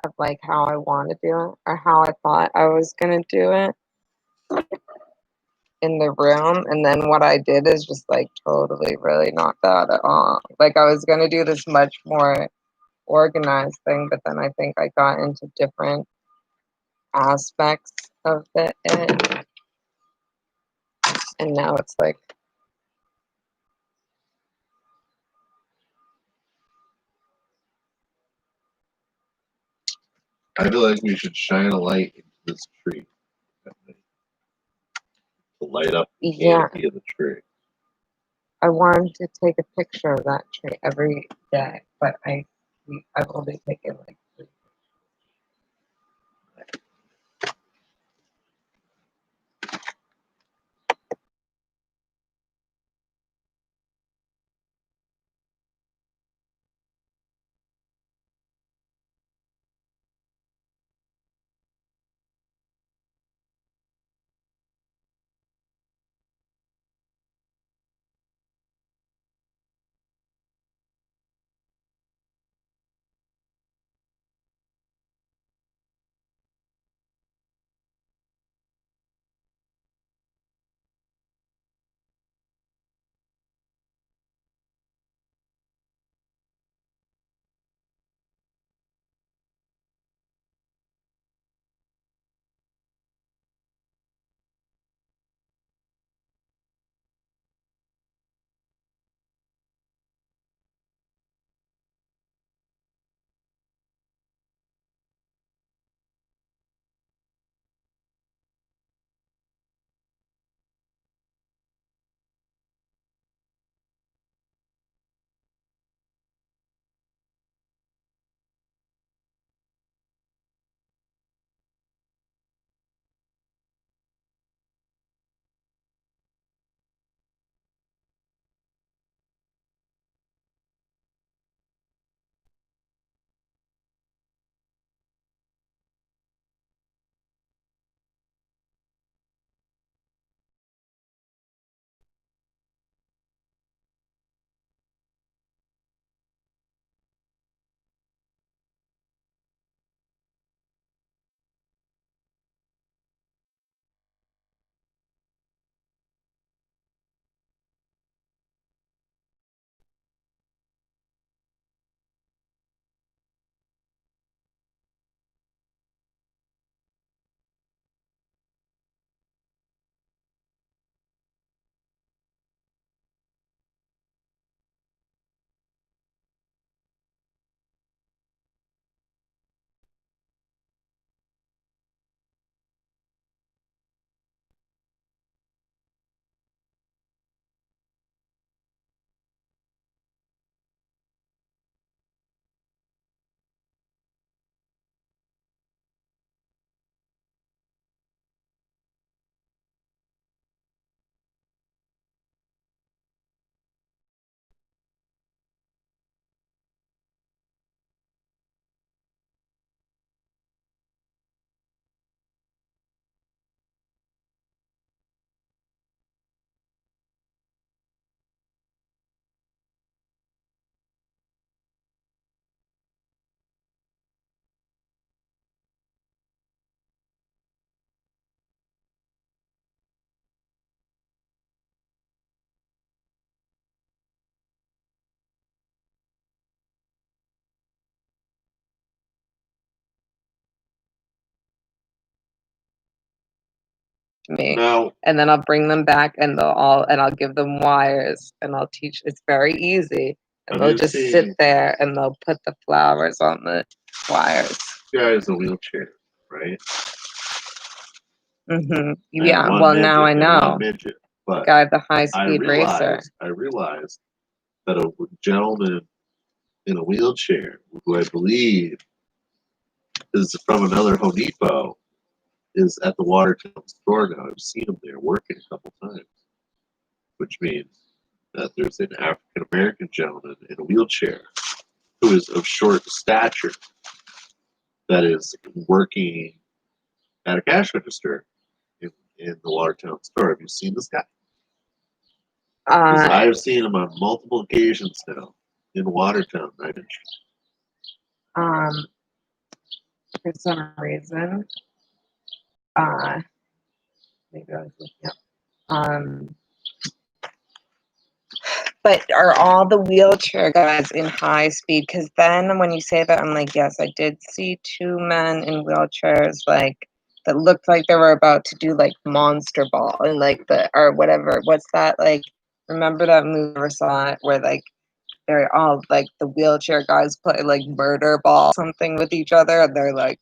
of like how I want to do it or how I thought I was gonna do it in the room, and then what I did is just like totally really not that at all. Like I was gonna do this much more organized thing, but then I think I got into different aspects of it, and now it's like I feel like we should shine a light into this tree to light up the canopy of the tree. I wanted to take a picture of that tree every day, but I've only taken like 3. Me. No. And then I'll bring them back and I'll give them wires and I'll teach. It's very easy. And they'll just sit there and they'll put the flowers on the wires. Guy is a wheelchair, right? Yeah, well now I know. Midget, but guy, the high-speed racer. I realized that a gentleman in a wheelchair, who I believe is from another Home Depot, is at the Watertown store now. I've seen him there working a couple times, which means that there's an African American gentleman in a wheelchair who is of short stature that is working at a cash register in the Watertown store. Have you seen this guy? Because I've seen him on multiple occasions now in Watertown, right? for some reason. Maybe I was looking up. But are all the wheelchair guys in high speed? Because then when you say that, I'm like, yes, I did see two men in wheelchairs, like, that looked like they were about to do, like, Monster Ball, and, like, or whatever. What's that, like, remember that movie, I never saw it, where, like, they're all, like, the wheelchair guys play, like, murder ball something with each other, and they're, like,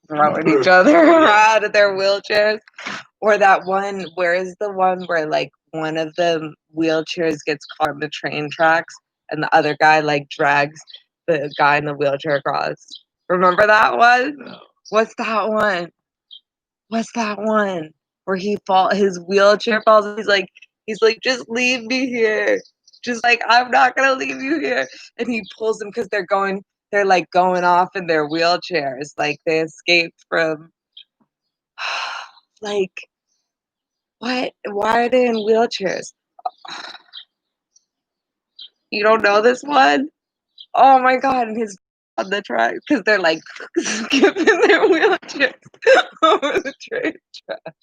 throwing each other out of their wheelchairs? Or that one, where is the one where, like, one of the wheelchairs gets caught on the train tracks and the other guy, like, drags the guy in the wheelchair across? Remember that one? No. What's that one? What's that one? Where his wheelchair falls, and he's like, just leave me here. Just like, I'm not gonna leave you here. And he pulls him because they're like going off in their wheelchairs. Like they escaped from like, what? Why are they in wheelchairs? You don't know this one? Oh my god, and his on the track because they're like skipping their wheelchairs over the train track.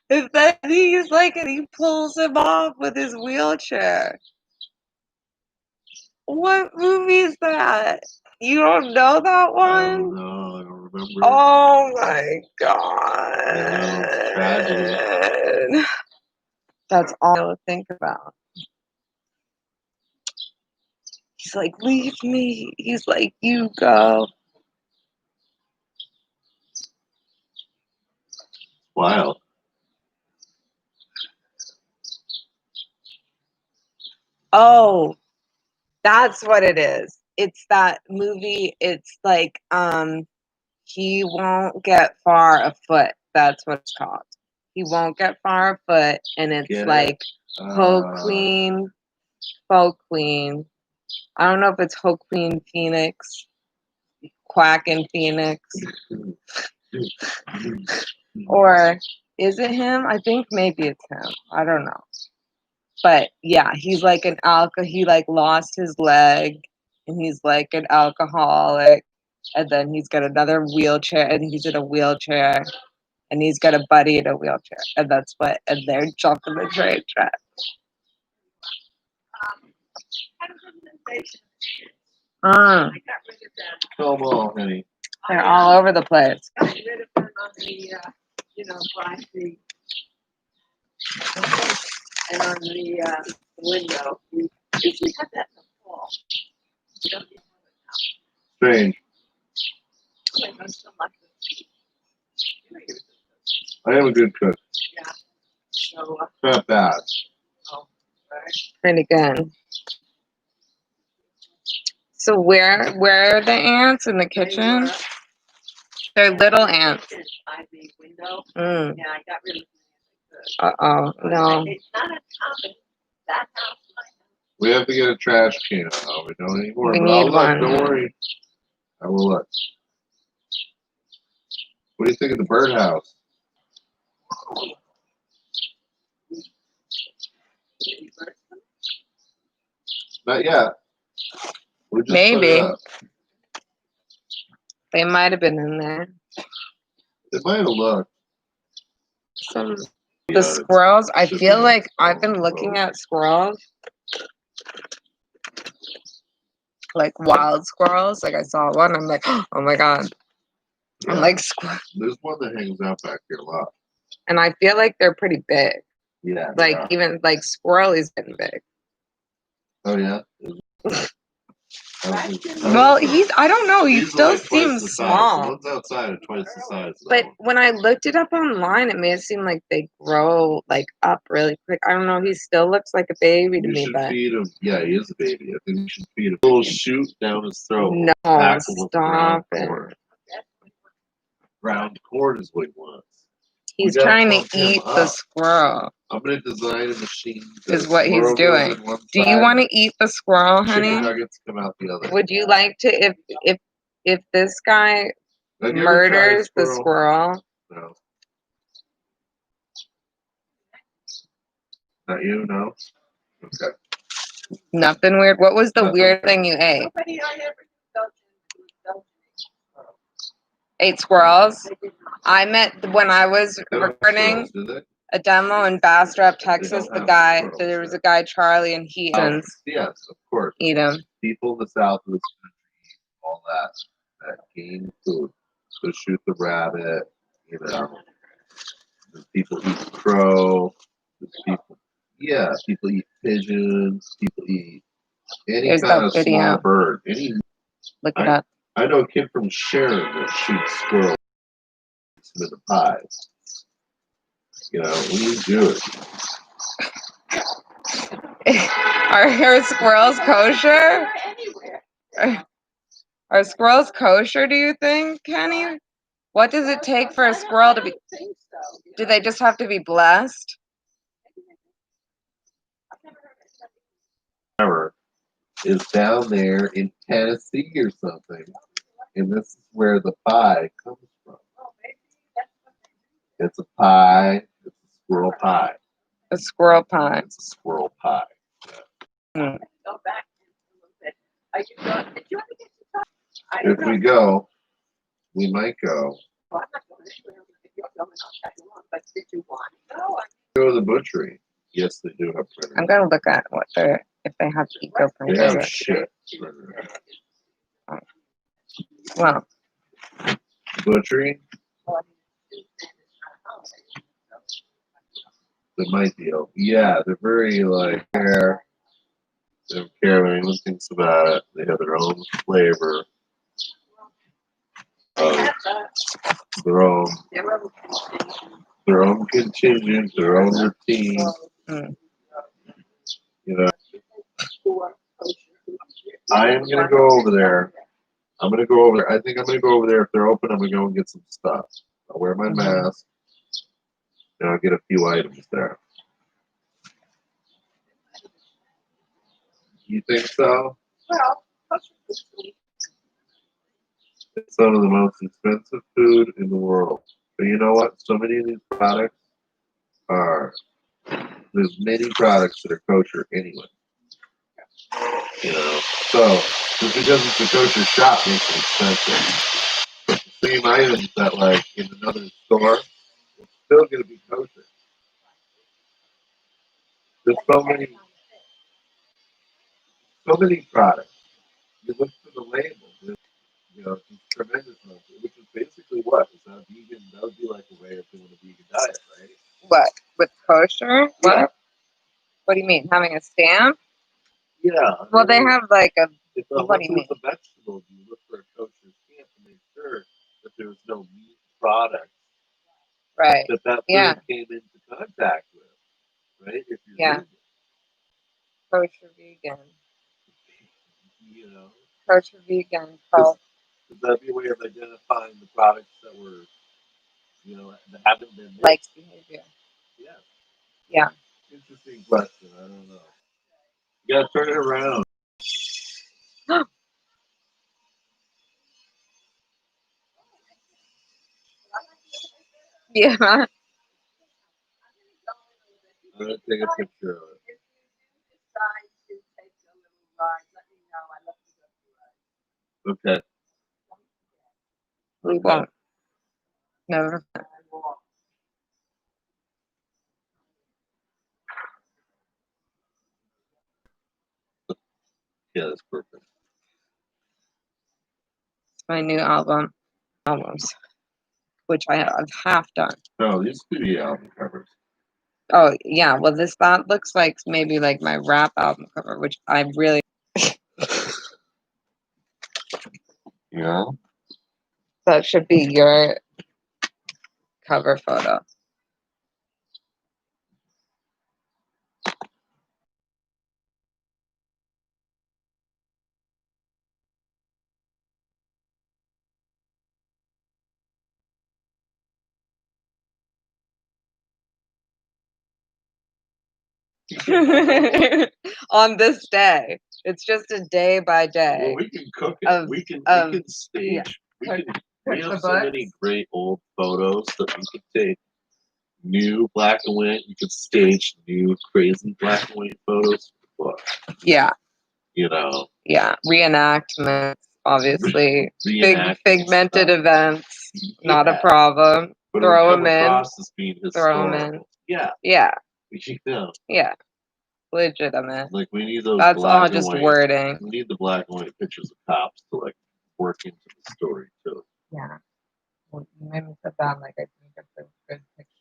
And then he's like, and he pulls him off with his wheelchair. What movie is that? You don't know that one? I don't know. I don't remember. Oh my god. I know, it's tragedy. That's all I would think about. He's like, leave me. He's like, you go. Wild. Oh, that's what it is. It's that movie. It's like, he won't get far afoot. That's what it's called. He won't get far afoot, and it's like Ho Queen, Faux Queen. I don't know if it's Ho Queen Phoenix, Quackin' Phoenix, or is it him? I think maybe it's him. I don't know. But yeah, he's like he like lost his leg, and he's like an alcoholic, and then he's got another wheelchair, and he's in a wheelchair, and he's got a buddy in a wheelchair, and they're jumping the train track. Come on, honey. They're all over the place. Got rid of them on the, plastic. And on the window. We usually have that in the fall. We don't even have it Strange. now. I'm so lucky. I am a good cook. Yeah. So, Not bad. Pretty good. So where are the ants in the kitchen? They're little ants. By the window. Mm. Yeah, I got rid of them. Uh-oh, no. It's not uncommon. That house, We have to get a trash can out. We don't anymore. We But need I'll look, one. don't worry. I will look. What do you think of the birdhouse? Not yet. We just Maybe. put it up. They might have been in there. It might have looked. The squirrels, I feel like I've been looking at squirrels, like wild squirrels. Like I saw one, I'm like, oh my god. Yeah. I'm like, squirrel. There's one that hangs out back here a lot. And I feel like they're pretty big. Yeah. Like yeah. even like squirrel is getting big. Oh yeah. Well, I don't know, he These are still like twice the seems size. small. The ones outside are twice the size. But when I looked it up online, it made it seem like they grow like up really quick. I don't know. He still looks like a baby to you me, should but feed him. Yeah, he is a baby. I think you should feed him a little shoot down his throat. no, stop it. Ground corn is what he wants. He's trying to eat the squirrel. I'm gonna design a machine. Is what he's doing. Do you want to eat the squirrel, honey? Chicken nuggets come out the other. Would you like to if this guy murders the squirrel? No. Not you, no? Okay. Nothing weird. What was the weird thing you ate? nobody I ever indulged in. 8 squirrels. I met when I was They don't have recording squirrels, do they? a demo in Bastrop, Texas. don't The have guy, squirrels, there was a right? guy Charlie, and he Yes, of course. eat them. People in the south of this country eat all that game food. So shoot the rabbit, you know. There's people eat crow. There's people, yeah, people eat pigeons. People eat any Here's kind that of small video. bird. Any, Look it up. I know a kid from Sharon that shoots squirrels in the pies. You know, what are you doing? Are your squirrels kosher? Are squirrels kosher, do you think, Kenny? What does it take for a squirrel to be? Do they just have to be blessed? Is down there in Tennessee or something, and this is where the pie comes from. It's a pie. It's a squirrel pie. A squirrel pie. It's a squirrel pie. Mm. If we go, we might go. Go to the butchery. Yes, they do have printers. I'm gonna look at what they're if they have eco They have printers. shit. Well, Butchery. They might be. Yeah, they're very like care. They don't care what anyone thinks about it. They have their own flavor. Their own contingent, their own routine. mm. You know, I am gonna go over there. I'm gonna go over there. I think I'm gonna go over there if they're open. I'm gonna go and get some stuff. I'll wear my mask, and I'll get a few items there. You think so? It's some of the most expensive food in the world. But you know what? So many of these products are. There's many products that are kosher anyway. You know, so just because it's a kosher shop makes it expensive. But the same items that like in another store, it's still gonna be kosher. There's so many products. You look for the label. There's, you know, these tremendous ones, which is basically what? Is that vegan? That would be like a way of doing a vegan diet, right? What with kosher? What? Yeah. What do you mean? Having a stamp? Yeah. Well, they have like a. If the What do you mean? the vegetables, you look for a kosher stamp to make sure that there's no meat products Right. that Yeah. food came into contact with, right? If you're Yeah. vegan, Kosher vegan. you know, Kosher vegan. would that be a way of identifying the products that were, you know, that haven't been made? Likes behavior. Yeah. Yeah. Interesting question. I don't know. You gotta turn it around. Yeah. I'm gonna take a picture of it. Okay. We won't. Never. Yeah, that's perfect. It's my new albums, which I have half done. No, these could be album covers. Oh yeah, well that looks like maybe like my rap album cover, which I really. Yeah. That should be your cover photo. On this day. It's just a day by day. Well, we can cook it. We can stage. Yeah. We Cook have the so many books. great old photos that we could take. New black and white. You could stage new crazy black and white photos for the book. Yeah. You know. Yeah. Reenactments, obviously. Reenactments, Pigmented events. Not a Yeah, problem. but Throw it'll 'em come in. across as being Throw 'em in. historical. Yeah, Yeah, you know, yeah, legitimate. like we need those That's all black and just white. wording. We need the black and white pictures of cops to like work into the story too. Yeah. Well, you made me sit down like I think it's a good picture.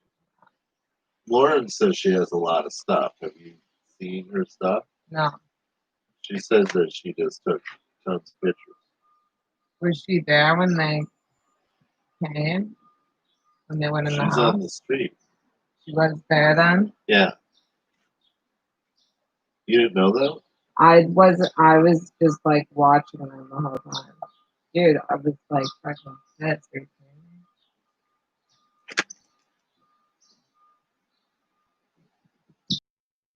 Lauren says she has a lot of stuff. Have you seen her stuff? No. She says that she just took tons of pictures. Was she there when they came? When they went in the She's house? on the street. She was there then? Yeah. You didn't know that? I was just like watching them the whole time. Dude, I was like fucking pissed.